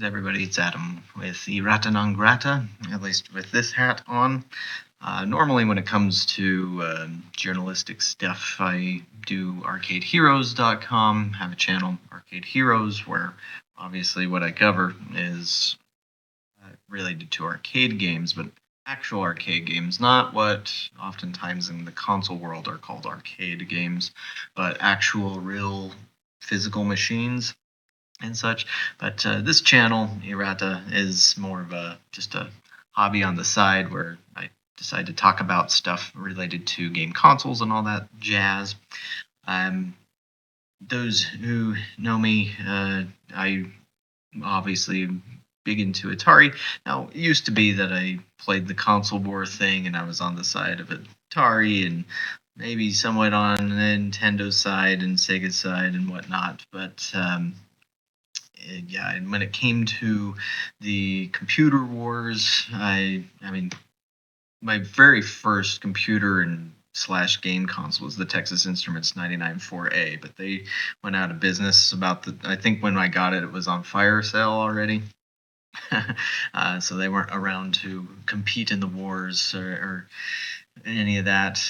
everybody. It's Adam with Irata Non Grata, at least with this hat on. Normally, when it comes to journalistic stuff, I do arcadeheroes.com, have a channel, Arcade Heroes, where obviously what I cover is related to arcade games, but actual arcade games, not what oftentimes in the console world are called arcade games, but actual, real physical machines and such. But this channel, Errata, is more of just a hobby on the side where I decide to talk about stuff related to game consoles and all that jazz. Um, those who know me, I obviously big into Atari. Now, it used to be that I played the console war thing and I was on the side of Atari and maybe somewhat on Nintendo's side and Sega's side and whatnot. But yeah, and when it came to the computer wars, I mean, my very first computer and slash game console was the Texas Instruments 99 4A, but they went out of business I think when I got it, it was on fire sale already. So they weren't around to compete in the wars or any of that.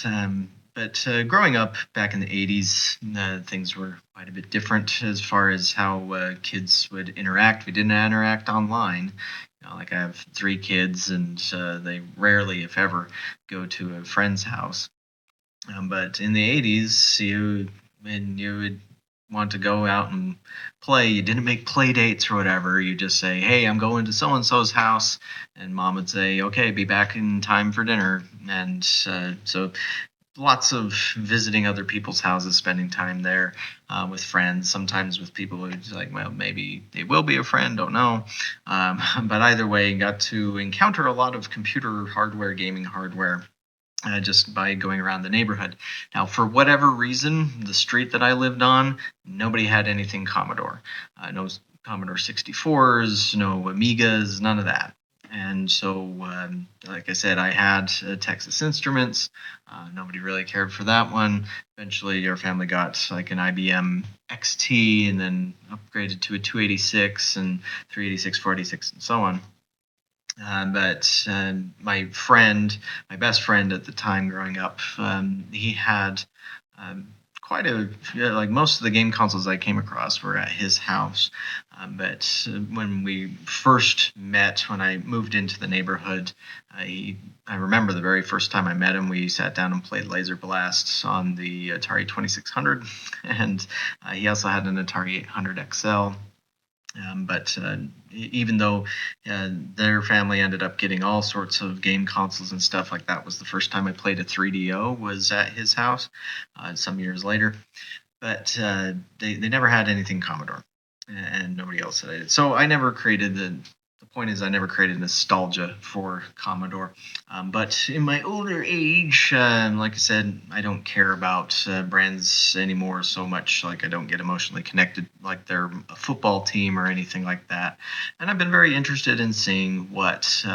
But growing up back in the 80s, things were quite a bit different as far as how kids would interact. We didn't interact online. Like I have 3 kids, and they rarely, if ever, go to a friend's house. But in the 80s, when you would want to go out and play, you didn't make play dates or whatever. You just say, "Hey, I'm going to so and so's house," and mom would say, "Okay, be back in time for dinner." And so lots of visiting other people's houses, spending time there with friends, sometimes with people who's like, well, maybe they will be a friend, don't know. But either way, got to encounter a lot of computer hardware, gaming hardware. Just by going around the neighborhood. Now, for whatever reason, the street that I lived on, nobody had anything Commodore. No Commodore 64s, no Amigas, none of that. And so, like I said, I had Texas Instruments. Nobody really cared for that one. Eventually, our family got like an IBM XT and then upgraded to a 286 and 386, 486, and so on. But my best friend at the time growing up, he had quite like most of the game consoles I came across were at his house. But when we first met, when I moved into the neighborhood, I remember the very first time I met him, we sat down and played Laser Blasts on the Atari 2600, and he also had an Atari 800 XL. But even though their family ended up getting all sorts of game consoles and stuff like that, was the first time I played a 3DO was at his house some years later. But they never had anything Commodore, and nobody else did. So I never created the point is I never created nostalgia for Commodore. But in my older age, like I said, I don't care about brands anymore so much. Like I don't get emotionally connected like they're a football team or anything like that. And I've been very interested in seeing what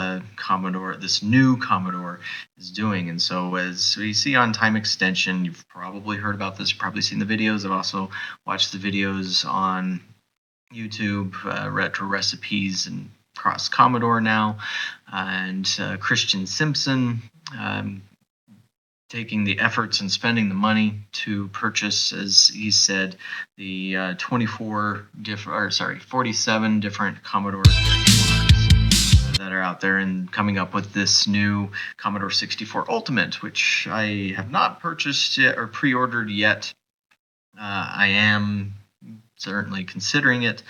this new Commodore, is doing. And so as we see on Time Extension, you've probably heard about this, you've probably seen the videos. I've also watched the videos on YouTube, retro recipes and cross Commodore now, and Christian Simpson taking the efforts and spending the money to purchase, as he said, the 47 different Commodore that are out there, and coming up with this new Commodore 64 Ultimate, which I have not purchased yet or pre-ordered yet. I am certainly considering it,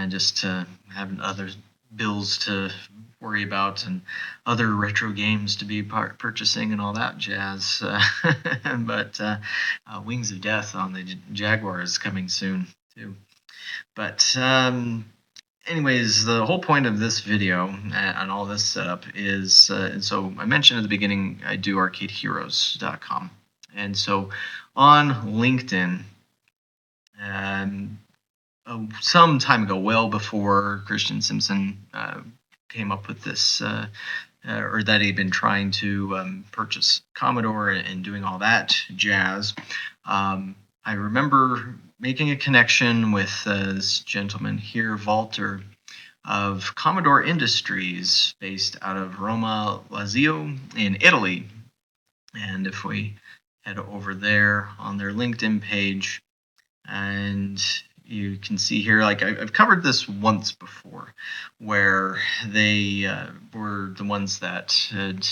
just having other bills to worry about and other retro games to be purchasing and all that jazz. But Wings of Death on the Jaguar is coming soon too. But anyways, the whole point of this video and all this setup is, and so I mentioned at the beginning, I do arcadeheroes.com. And so on LinkedIn, some time ago, well before Christian Simpson came up with this, or that he'd been trying to purchase Commodore and doing all that jazz, I remember making a connection with this gentleman here, Walter, of Commodore Industries, based out of Roma Lazio in Italy. And if we head over there on their LinkedIn page, and you can see here, like I've covered this once before, where they were the ones that had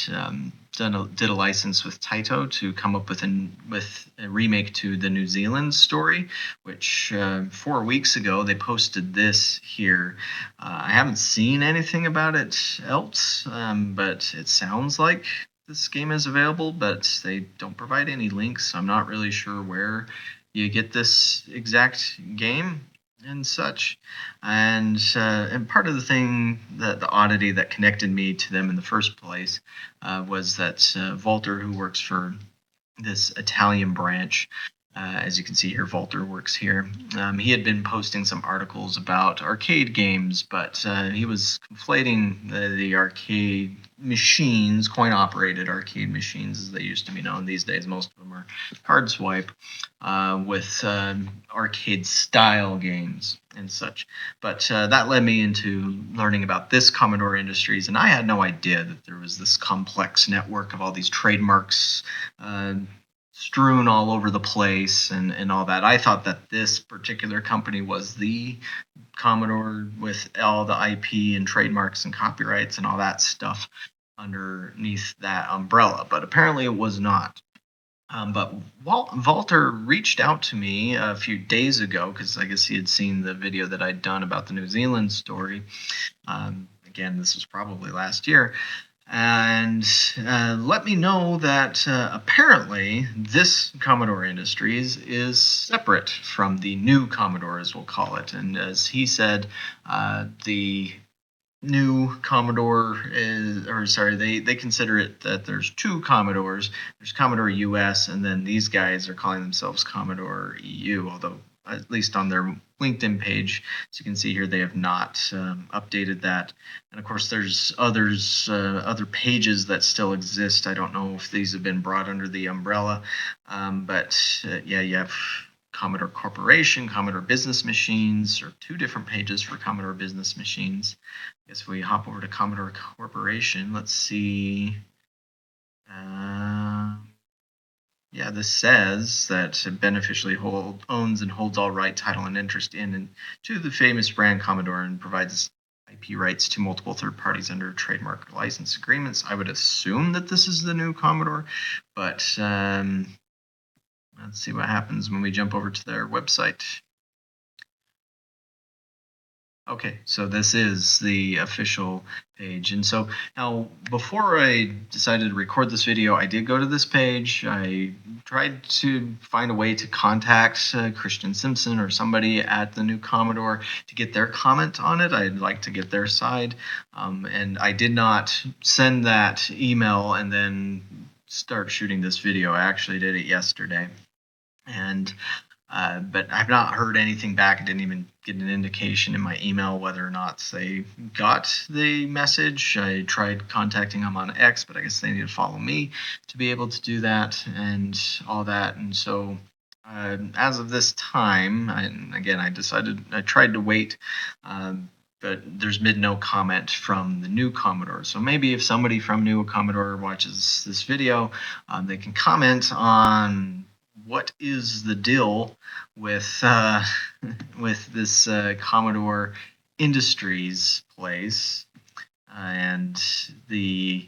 did a license with Taito to come up with a remake to the New Zealand story, which 4 weeks ago they posted this here. I haven't seen anything about it else, but it sounds like this game is available, but they don't provide any links. So I'm not really sure where you get this exact game and such. And part of the thing, that the oddity that connected me to them in the first place, was that Walter, who works for this Italian branch, as you can see here, Walter works here. He had been posting some articles about arcade games, but he was conflating the arcade machines, coin-operated arcade machines, as they used to be known. These days, most of them are card swipe, with arcade-style games and such. But that led me into learning about this Commodore Industries, and I had no idea that there was this complex network of all these trademarks strewn all over the place and all that. I thought that this particular company was the Commodore with all the IP and trademarks and copyrights and all that stuff underneath that umbrella, but apparently it was not. But Walter reached out to me a few days ago, because I guess he had seen the video that I'd done about the New Zealand story. Again, this was probably last year. And let me know that apparently this Commodore Industries is separate from the new Commodore, as we'll call it. And as he said, the new Commodore they consider it that there's two Commodores. There's Commodore US, and then these guys are calling themselves Commodore EU, although at least on their LinkedIn page, as you can see here, they have not updated that. And of course, there's other pages that still exist. I don't know if these have been brought under the umbrella, but yeah, you have Commodore Corporation, Commodore Business Machines, or two different pages for Commodore Business Machines. I guess we hop over to Commodore Corporation. Let's see. Yeah, this says that beneficially owns and holds all right, title, and interest in and to the famous brand Commodore, and provides IP rights to multiple third parties under trademark license agreements. I would assume that this is the new Commodore, but let's see what happens when we jump over to their website. Okay, so this is the official page. And so now, before I decided to record this video, I did go to this page. I tried to find a way to contact Christian Simpson or somebody at the new Commodore to get their comment on it. I'd like to get their side. And I did not send that email and then start shooting this video. I actually did it yesterday. And but I've not heard anything back. I didn't even get an indication in my email whether or not they got the message. I tried contacting them on X, but I guess they need to follow me to be able to do that and all that. And so as of this time, I tried to wait, but there's been no comment from the new Commodore. So maybe if somebody from new Commodore watches this video, they can comment on what is the deal with with this Commodore Industries place, and the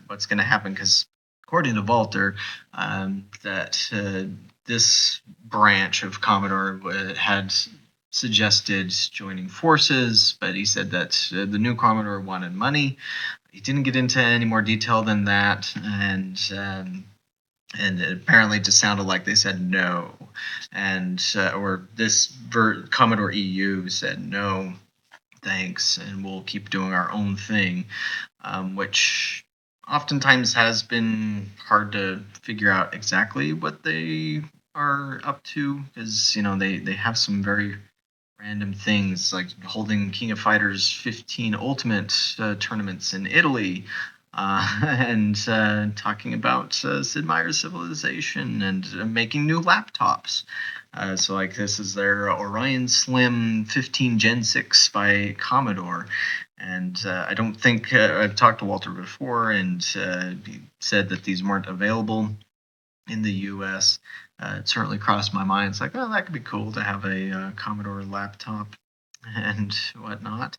what's going to happen, because according to Walter, that this branch of Commodore had suggested joining forces, but he said that the new Commodore wanted money. He didn't get into any more detail than that, and it apparently just sounded like they said no, and or this Commodore EU said no, thanks, and we'll keep doing our own thing, which oftentimes has been hard to figure out exactly what they are up to, because they have some very random things, like holding King of Fighters 15 Ultimate tournaments in Italy, and talking about Sid Meier's Civilization and making new laptops. So, like, this is their Orion Slim 15 Gen 6 by Commodore. And I don't think I've talked to Walter before, and he said that these weren't available in the US. It certainly crossed my mind. It's like, oh, that could be cool to have a Commodore laptop and whatnot.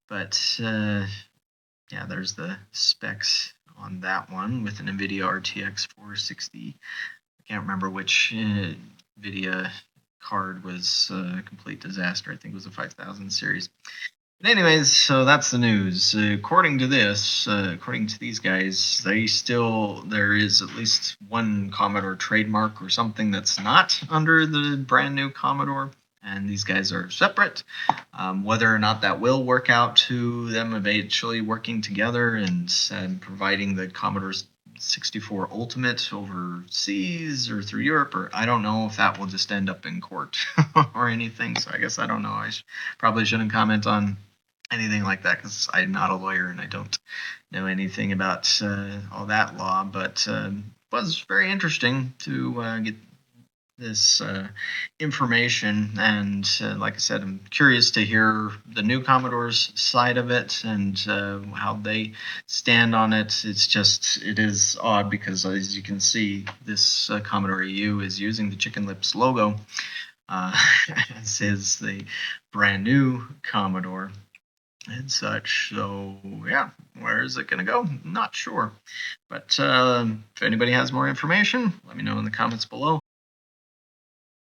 But yeah, there's the specs on that one with an NVIDIA RTX 460. I can't remember which NVIDIA card was a complete disaster. I think it was a 5000 series. But anyways, so that's the news. According to this, according to these guys, there is at least one Commodore trademark or something that's not under the brand new Commodore, and these guys are separate. Whether or not that will work out to them eventually working together and providing the Commodore 64 Ultimate overseas or through Europe, or I don't know if that will just end up in court or anything. So I guess I don't know. Probably shouldn't comment on anything like that because I'm not a lawyer and I don't know anything about all that law. But was very interesting to get this information, and like I said, I'm curious to hear the new Commodore's side of it and how they stand on it. It is odd because, as you can see, this Commodore EU is using the Chicken Lips logo, as is the brand new Commodore and such. So yeah, where is it going to go? Not sure. But if anybody has more information, let me know in the comments below.